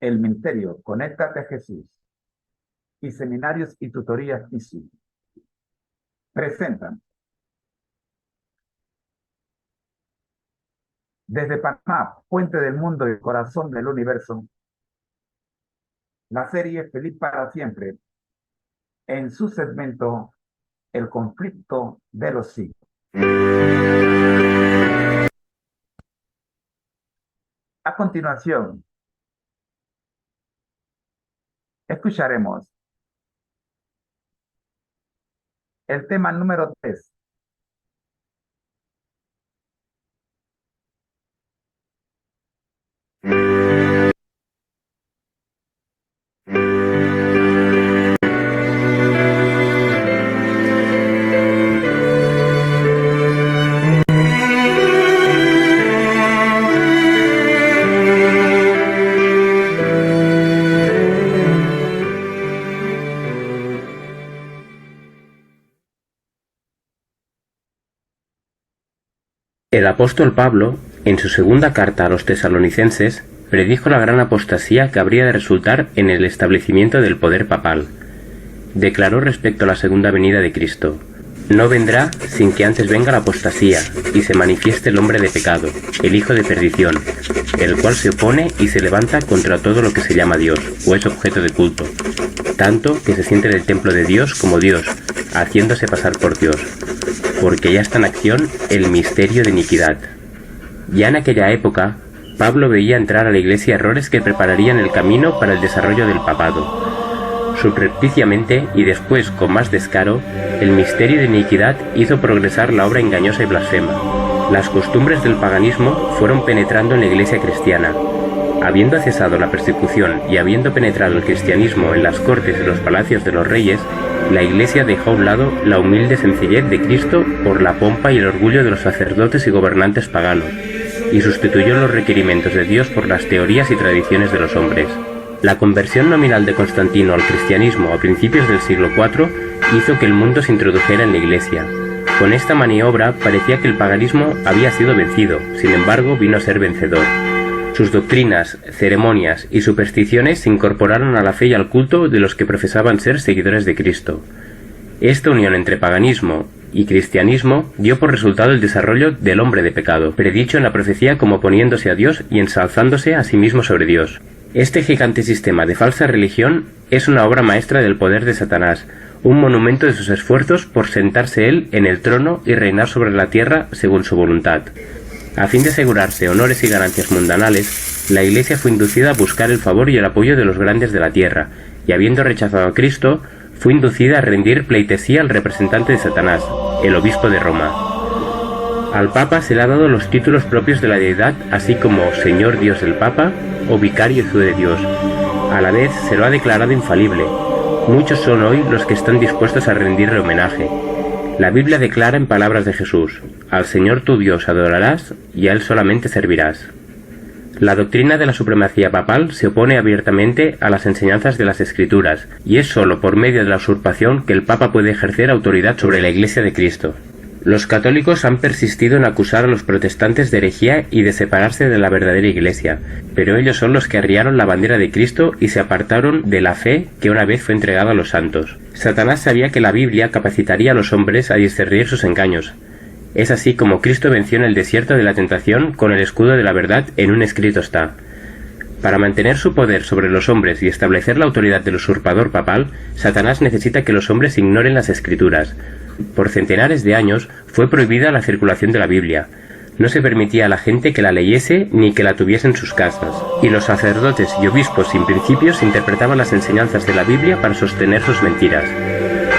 el Ministerio Conéctate a Jesús y Seminarios y Tutorías ISU presentan desde Panamá, Puente del Mundo y Corazón del Universo, la serie Feliz para Siempre, en su segmento El Conflicto de los Siglos. A continuación, escucharemos el tema número 3. El apóstol Pablo, en su segunda carta a los tesalonicenses, predijo la gran apostasía que habría de resultar en el establecimiento del poder papal. Declaró respecto a la segunda venida de Cristo: «No vendrá sin que antes venga la apostasía, y se manifieste el hombre de pecado, el hijo de perdición, el cual se opone y se levanta contra todo lo que se llama Dios, o es objeto de culto, tanto que se siente en el templo de Dios como Dios, haciéndose pasar por Dios, porque ya está en acción el misterio de iniquidad». Ya en aquella época, Pablo veía entrar a la Iglesia errores que prepararían el camino para el desarrollo del papado. Subrepticiamente, y después con más descaro, el misterio de iniquidad hizo progresar la obra engañosa y blasfema. Las costumbres del paganismo fueron penetrando en la Iglesia cristiana. Habiendo cesado la persecución y habiendo penetrado el cristianismo en las cortes y los palacios de los reyes, la Iglesia dejó a un lado la humilde sencillez de Cristo por la pompa y el orgullo de los sacerdotes y gobernantes paganos, y sustituyó los requerimientos de Dios por las teorías y tradiciones de los hombres. La conversión nominal de Constantino al cristianismo a principios del siglo IV hizo que el mundo se introdujera en la Iglesia. Con esta maniobra parecía que el paganismo había sido vencido, sin embargo vino a ser vencedor. Sus doctrinas, ceremonias y supersticiones se incorporaron a la fe y al culto de los que profesaban ser seguidores de Cristo. Esta unión entre paganismo y cristianismo dio por resultado el desarrollo del hombre de pecado, predicho en la profecía como poniéndose a Dios y ensalzándose a sí mismo sobre Dios. Este gigante sistema de falsa religión es una obra maestra del poder de Satanás, un monumento de sus esfuerzos por sentarse él en el trono y reinar sobre la tierra según su voluntad. A fin de asegurarse honores y ganancias mundanales, la Iglesia fue inducida a buscar el favor y el apoyo de los grandes de la tierra, y habiendo rechazado a Cristo, fue inducida a rendir pleitesía al representante de Satanás, el obispo de Roma. Al Papa se le ha dado los títulos propios de la deidad, así como Señor Dios del Papa o Vicario Hijo de Dios. A la vez se lo ha declarado infalible. Muchos son hoy los que están dispuestos a rendirle homenaje. La Biblia declara en palabras de Jesús: «Al Señor tu Dios adorarás y a Él solamente servirás». La doctrina de la supremacía papal se opone abiertamente a las enseñanzas de las Escrituras, y es sólo por medio de la usurpación que el Papa puede ejercer autoridad sobre la Iglesia de Cristo. Los católicos han persistido en acusar a los protestantes de herejía y de separarse de la verdadera Iglesia, pero ellos son los que arriaron la bandera de Cristo y se apartaron de la fe que una vez fue entregada a los santos. Satanás sabía que la Biblia capacitaría a los hombres a discernir sus engaños. Es así como Cristo venció en el desierto de la tentación con el escudo de la verdad en un escrito está. Para mantener su poder sobre los hombres y establecer la autoridad del usurpador papal, Satanás necesita que los hombres ignoren las Escrituras. Por centenares de años fue prohibida la circulación de la Biblia. No se permitía a la gente que la leyese ni que la tuviese en sus casas, y los sacerdotes y obispos sin principios interpretaban las enseñanzas de la Biblia para sostener sus mentiras.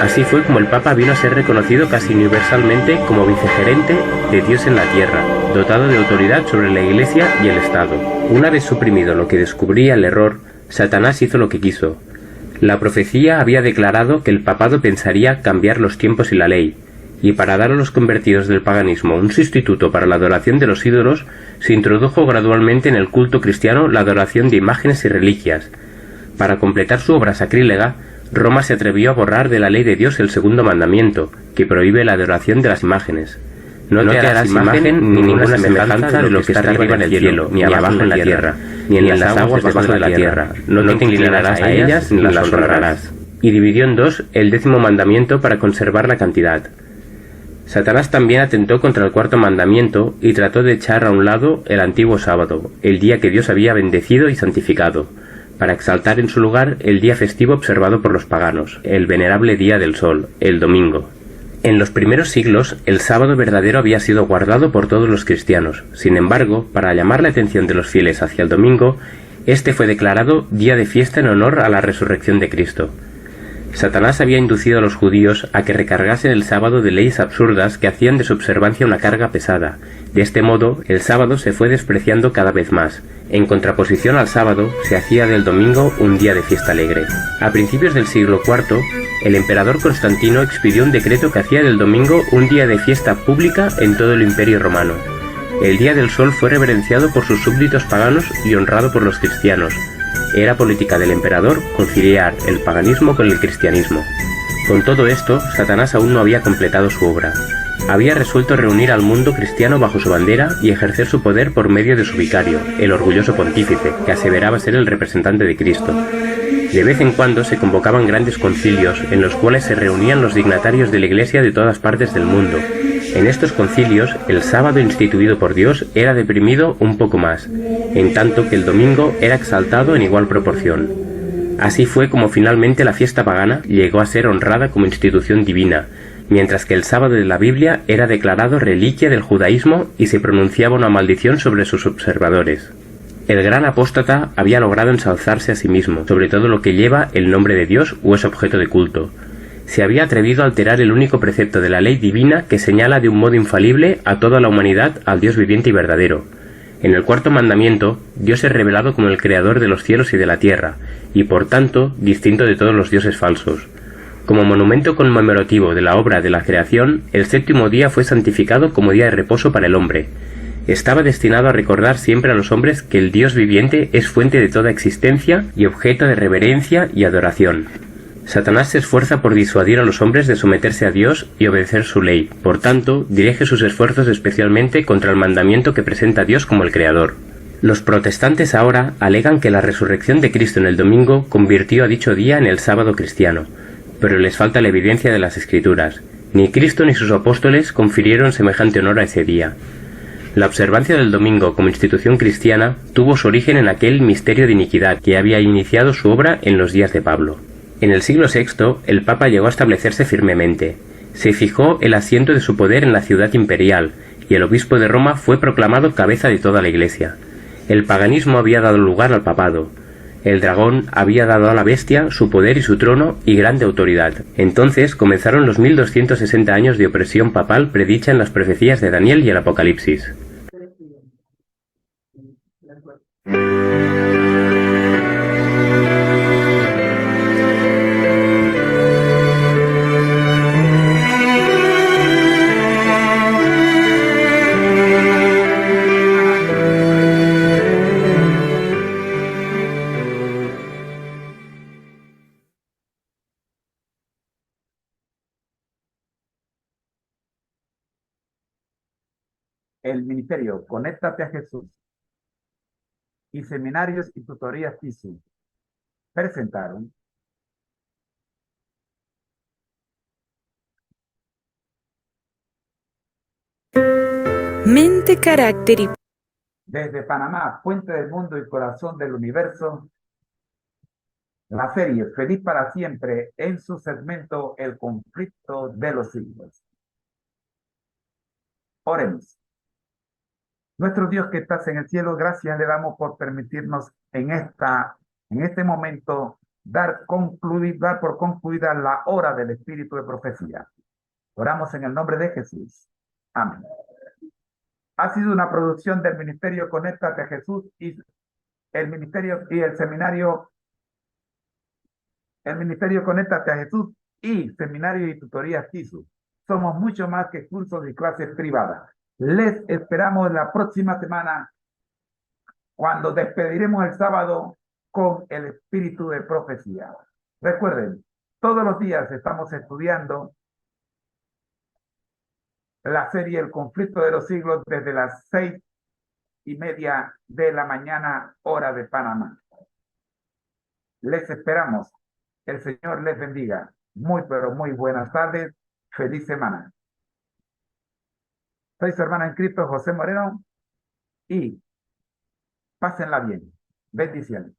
Así fue como el Papa vino a ser reconocido casi universalmente como vicegerente de Dios en la tierra, dotado de autoridad sobre la Iglesia y el Estado. Una vez suprimido lo que descubría el error, Satanás hizo lo que quiso. La profecía había declarado que el papado pensaría cambiar los tiempos y la ley, y para dar a los convertidos del paganismo un sustituto para la adoración de los ídolos, se introdujo gradualmente en el culto cristiano la adoración de imágenes y reliquias. Para completar su obra sacrílega, Roma se atrevió a borrar de la ley de Dios el segundo mandamiento, que prohíbe la adoración de las imágenes. No te harás imagen ni ninguna semejanza de lo que está arriba en el cielo, ni abajo en la tierra, ni en las aguas debajo de la tierra. No te inclinarás a ellas ni las honrarás. Y dividió en dos el 10º mandamiento para conservar la cantidad. Satanás también atentó contra el 4º mandamiento y trató de echar a un lado el antiguo sábado, el día que Dios había bendecido y santificado, para exaltar en su lugar el día festivo observado por los paganos, el venerable día del sol, el domingo. En los primeros siglos, el sábado verdadero había sido guardado por todos los cristianos. Sin embargo, para llamar la atención de los fieles hacia el domingo, este fue declarado día de fiesta en honor a la resurrección de Cristo. Satanás había inducido a los judíos a que recargasen el sábado de leyes absurdas que hacían de su observancia una carga pesada. De este modo, el sábado se fue despreciando cada vez más. En contraposición al sábado, se hacía del domingo un día de fiesta alegre. A principios del siglo IV, el emperador Constantino expidió un decreto que hacía del domingo un día de fiesta pública en todo el Imperio Romano. El día del sol fue reverenciado por sus súbditos paganos y honrado por los cristianos. Era política del emperador conciliar el paganismo con el cristianismo. Con todo esto, Satanás aún no había completado su obra. Había resuelto reunir al mundo cristiano bajo su bandera y ejercer su poder por medio de su vicario, el orgulloso pontífice, que aseveraba ser el representante de Cristo. De vez en cuando se convocaban grandes concilios en los cuales se reunían los dignatarios de la Iglesia de todas partes del mundo. En estos concilios, el sábado instituido por Dios era deprimido un poco más, en tanto que el domingo era exaltado en igual proporción. Así fue como finalmente la fiesta pagana llegó a ser honrada como institución divina, mientras que el sábado de la Biblia era declarado reliquia del judaísmo y se pronunciaba una maldición sobre sus observadores. El gran apóstata había logrado ensalzarse a sí mismo, sobre todo lo que lleva el nombre de Dios o es objeto de culto. Se había atrevido a alterar el único precepto de la ley divina que señala de un modo infalible a toda la humanidad al Dios viviente y verdadero. En el 4º mandamiento, Dios es revelado como el creador de los cielos y de la tierra, y por tanto, distinto de todos los dioses falsos. Como monumento conmemorativo de la obra de la creación, el 7º día fue santificado como día de reposo para el hombre. Estaba destinado a recordar siempre a los hombres que el Dios viviente es fuente de toda existencia y objeto de reverencia y adoración. Satanás se esfuerza por disuadir a los hombres de someterse a Dios y obedecer su ley. Por tanto, dirige sus esfuerzos especialmente contra el mandamiento que presenta a Dios como el Creador. Los protestantes ahora alegan que la resurrección de Cristo en el domingo convirtió a dicho día en el sábado cristiano, pero les falta la evidencia de las Escrituras. Ni Cristo ni sus apóstoles confirieron semejante honor a ese día. La observancia del domingo como institución cristiana tuvo su origen en aquel misterio de iniquidad que había iniciado su obra en los días de Pablo. En el siglo VI, el Papa llegó a establecerse firmemente. Se fijó el asiento de su poder en la ciudad imperial, y el obispo de Roma fue proclamado cabeza de toda la Iglesia. El paganismo había dado lugar al papado. El dragón había dado a la bestia su poder y su trono y grande autoridad. Entonces comenzaron los 1260 años de opresión papal predicha en las profecías de Daniel y el Apocalipsis. El ministerio Conéctate a Jesús y Seminarios y Tutorías TISU presentaron Mente, carácter y desde Panamá, Puente del Mundo y Corazón del Universo, la serie Feliz para Siempre en su segmento El Conflicto de los Siglos. Oremos. Nuestro Dios que estás en el cielo, gracias le damos por permitirnos en este momento dar por concluida la hora del espíritu de profecía. Oramos en el nombre de Jesús. Amén. Ha sido una producción del Ministerio Conéctate a Jesús y el Ministerio Conéctate a Jesús y Seminario y Tutorías TISU. Somos mucho más que cursos y clases privadas. Les esperamos la próxima semana cuando despediremos el sábado con el espíritu de profecía. Recuerden, todos los días estamos estudiando la serie El Conflicto de los Siglos desde las 6 9:30 de la mañana, hora de Panamá. Les esperamos. El Señor les bendiga. Muy, pero muy buenas tardes. Feliz semana. Soy su hermano en Cristo, José Moreno, y pásenla bien. Bendiciones.